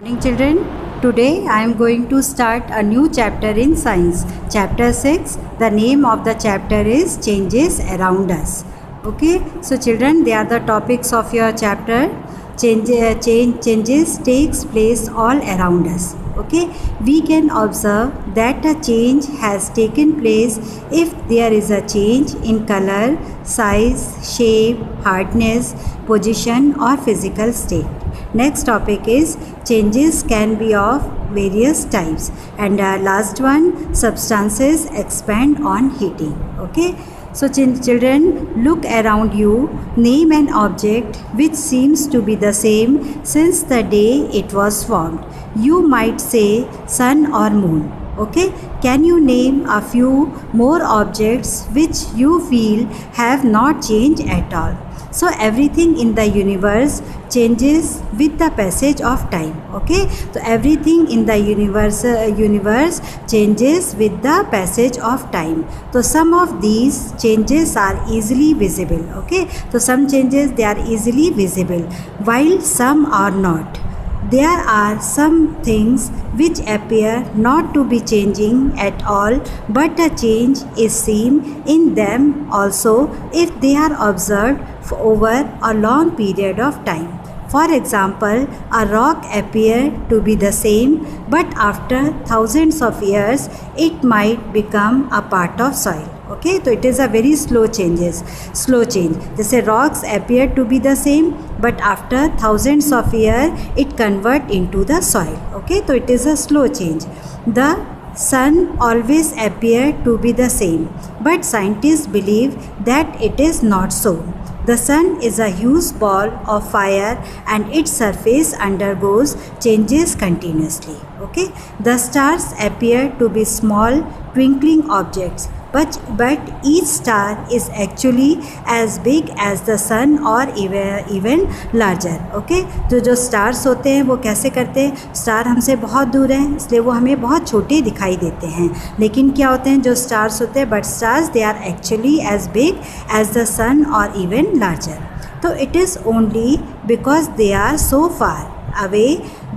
Morning children, today I am going to start a new chapter in science. Chapter 6, the name of the chapter is Changes Around Us. Okay, so children, they are the topics of your chapter. Changes takes place all around us. Okay, we can observe that a change has taken place if there is a change in color, size, shape, hardness, position or physical state. Next topic is changes can be of various types, and last one, substances expand on heating. Okay, so children, look around you, name an object which seems to be the same since the day it was formed. You might say sun or moon. Okay, can you name a few more objects which you feel have not changed at all? So everything in the universe changes with the passage of time. Okay, so everything in the universe changes with the passage of time. So some of these changes are easily visible. Okay, so some changes, they are easily visible while some are not. There are some things which appear not to be changing at all, but a change is seen in them also if they are observed for over a long period of time. For example, a rock appears to be the same, but after thousands of years, it might become a part of soil. Okay, so it is a very slow change. जैसे rocks appear to be the same, but after thousands of years, it convert into the soil. Okay, so it is a slow change. The sun always appear to be the same, but scientists believe that it is not so. The sun is a huge ball of fire and its surface undergoes changes continuously. Okay, the stars appear to be small twinkling objects, but each star is actually as big as the sun or even larger. Okay, जो stars होते हैं वो कैसे करते हैं, star हमसे बहुत दूर हैं इसलिए वो हमें बहुत छोटे दिखाई देते हैं, लेकिन क्या होते हैं जो स्टार्स होते हैं, but stars they are actually as big as the sun और इवन लार्जर. तो it is only because they are so far away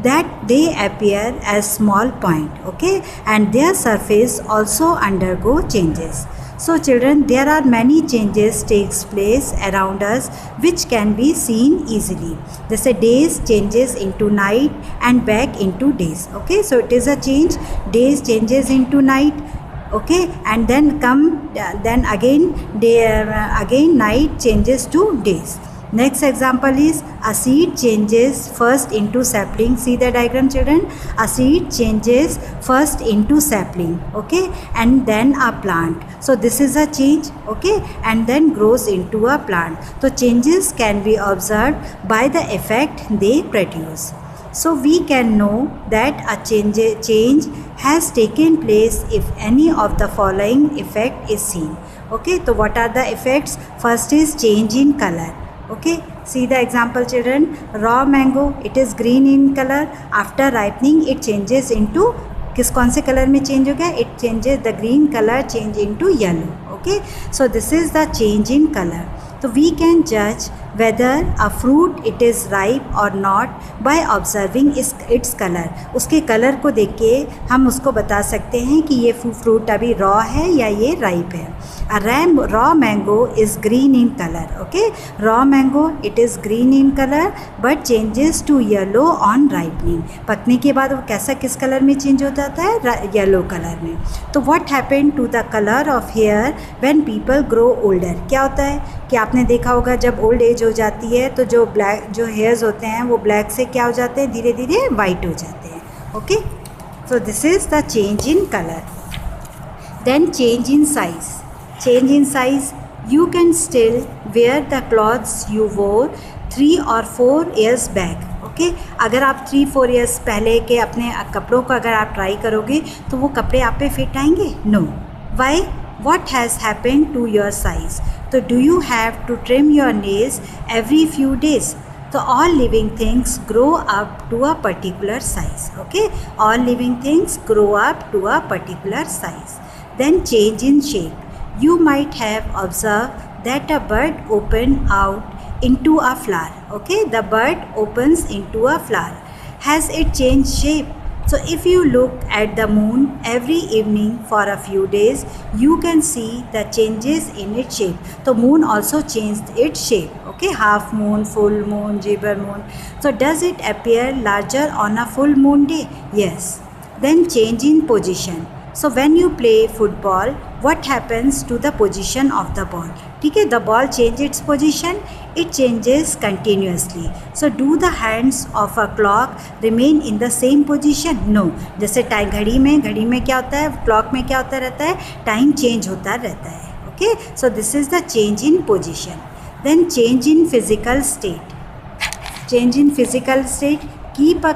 that they appear as small point. Okay, and their surface also undergo changes. So children, there are many changes takes place around us which can be seen easily. जैसे days changes into night and back into days. Okay, so it is a change. Days changes into night. Okay, and then again night changes to days. Next example is a seed changes first into sapling. See the diagram children, a seed changes first into sapling, okay, and then a plant. So this is a change, okay, and then grows into a plant. So changes can be observed by the effect they produce. So we can know that a change has taken place if any of the following effect is seen. Okay, so what are the effects? First is change in color. Okay, see the example children, raw mango, it is green in color, after ripening it changes into कौन से colour में change हो गया, it changes, the green color change into yellow. Okay, so this is the change in color. So we can judge whether a fruit it is ripe or not by observing its color. उसके colour को देख के हम उसको बता सकते हैं कि ये फ्रूट अभी रॉ है या ये राइप है. A raw mango is green in color. Okay, raw mango it is green in color but changes to yellow on ripening. पकने के बाद वो कैसा किस कलर में चेंज हो जाता है, येलो कलर में. तो what happened to the color of hair when people grow older? क्या होता है कि आपने देखा होगा जब ओल्ड एज हो जाती है तो जो हेयर्स होते हैं वो ब्लैक से क्या हो जाते हैं, धीरे धीरे वाइट हो जाते हैं. Okay, so this is the change in colour. Then change in size. Change in size, you can still wear the clothes you wore 3 or 4 years back. Okay, अगर आप 3-4 years पहले के अपने कपड़ों को अगर आप ट्राई करोगे तो वो कपड़े आप पे फिट आएंगे? No. Why? What has happened to your size? So do you have to trim your nails every few days? So all living things grow up to a particular size. Okay, all living things grow up to a particular size. Then change in shape. You might have observed that a bird opened out into a flower. Okay, the bird opens into a flower. Has it changed shape? So if you look at the moon every evening for a few days, you can see the changes in its shape. So moon also changed its shape. Okay, half moon, full moon, gibbous moon. So does it appear larger on a full moon day? Yes. Then change in position. So when you play football, what happens to the position of the ball? ठीक है, the ball change its position, it changes continuously. So do the hands of a clock remain in the same position? No. जैसे time घड़ी में क्या होता है, clock में क्या होता रहता है, टाइम चेंज होता रहता है. Okay, so this is the change in position. Then change in physical state. Change in physical state. Keep a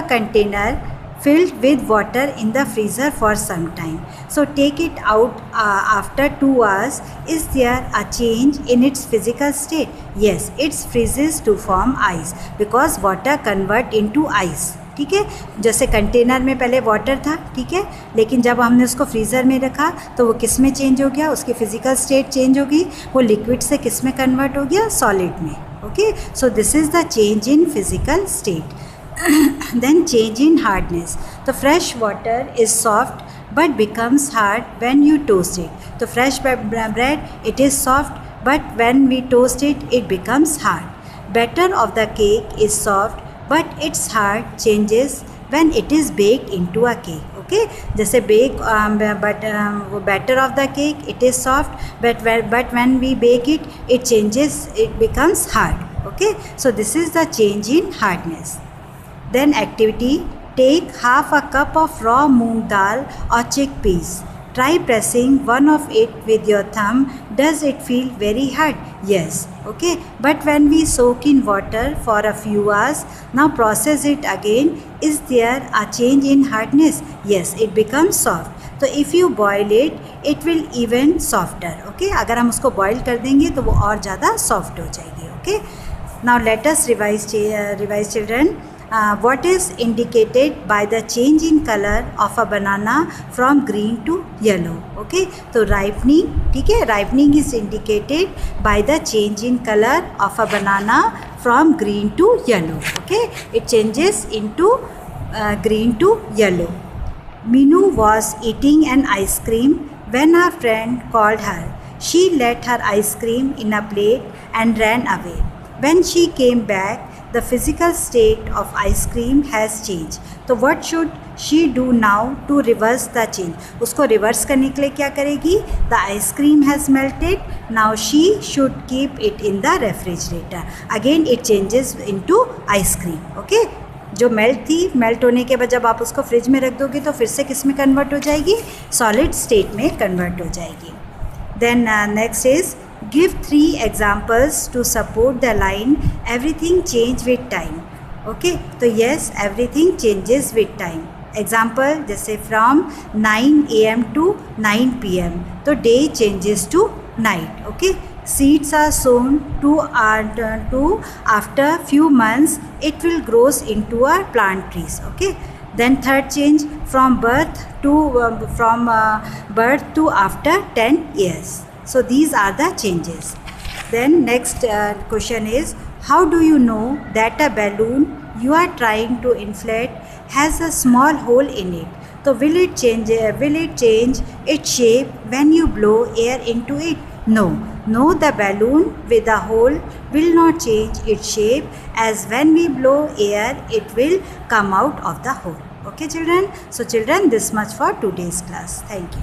container filled with water in the freezer for some time. So take it out after 2 hours. Is there a change in its physical state? Yes, it freezes to form ice because water convert into ice. ठीक है, जैसे container में पहले water था, ठीक है, लेकिन जब हमने उसको फ्रीज़र में रखा तो वो किस में चेंज हो गया, उसकी फिजिकल स्टेट चेंज हो गई, वो लिक्विड से किस में कन्वर्ट हो गया, सॉलिड में. Okay, so this is the change in physical state. Then change in hardness. The fresh water is soft but becomes hard when you toast it. The fresh bread, it is soft, but when we toast it, it becomes hard. Batter of the cake is soft but its hard changes when it is baked into a cake. Okay, जैसे batter of the cake, it is soft, but when we bake it, it changes, it becomes hard. Okay, so this is the change in hardness. Then activity, take half a cup of raw moong dal or chickpeas. Try pressing one of it with your thumb. Does it feel very hard? Yes. Okay. But when we soak in water for a few hours, now process it again. Is there a change in hardness? Yes, it becomes soft. So if you boil it, it will even softer. Okay. अगर हम उसको boil कर देंगे तो वो और ज़्यादा soft हो जाएगी. Okay. Now let us revise children. What is indicated by the change in color of a banana from green to yellow? Okay, so ripening, ठीक है, ripening is indicated by the change in color of a banana from green to yellow. Okay, it changes into green to yellow. Minu was eating an ice cream when her friend called her. She let her ice cream in a plate and ran away. When she came back, the physical state of ice cream has changed. So what should she do now to reverse the change? उसको reverse करने के लिए क्या करेगी? The ice cream has melted. Now she should keep it in the refrigerator. Again it changes into ice cream. Okay? जो melt थी, melt होने के बाद जब आप उसको फ्रिज में रख दोगे तो फिर से किस में कन्वर्ट हो जाएगी? सॉलिड स्टेट में कन्वर्ट हो जाएगी. Then next is give 3 examples to support the line everything change with time. Okay, so yes, everything changes with time. Example जैसे from 9 AM to 9 PM, तो day changes to night. Okay, seeds are sown to after few months it will grows into a plant trees. Okay, then third change from birth to after 10 years. So these are the changes. Then next question is, how do you know that a balloon you are trying to inflate has a small hole in it? So will it change its shape when you blow air into it? No, the balloon with a hole will not change its shape, as when we blow air it will come out of the hole. Okay children, so children, this much for today's class. Thank you.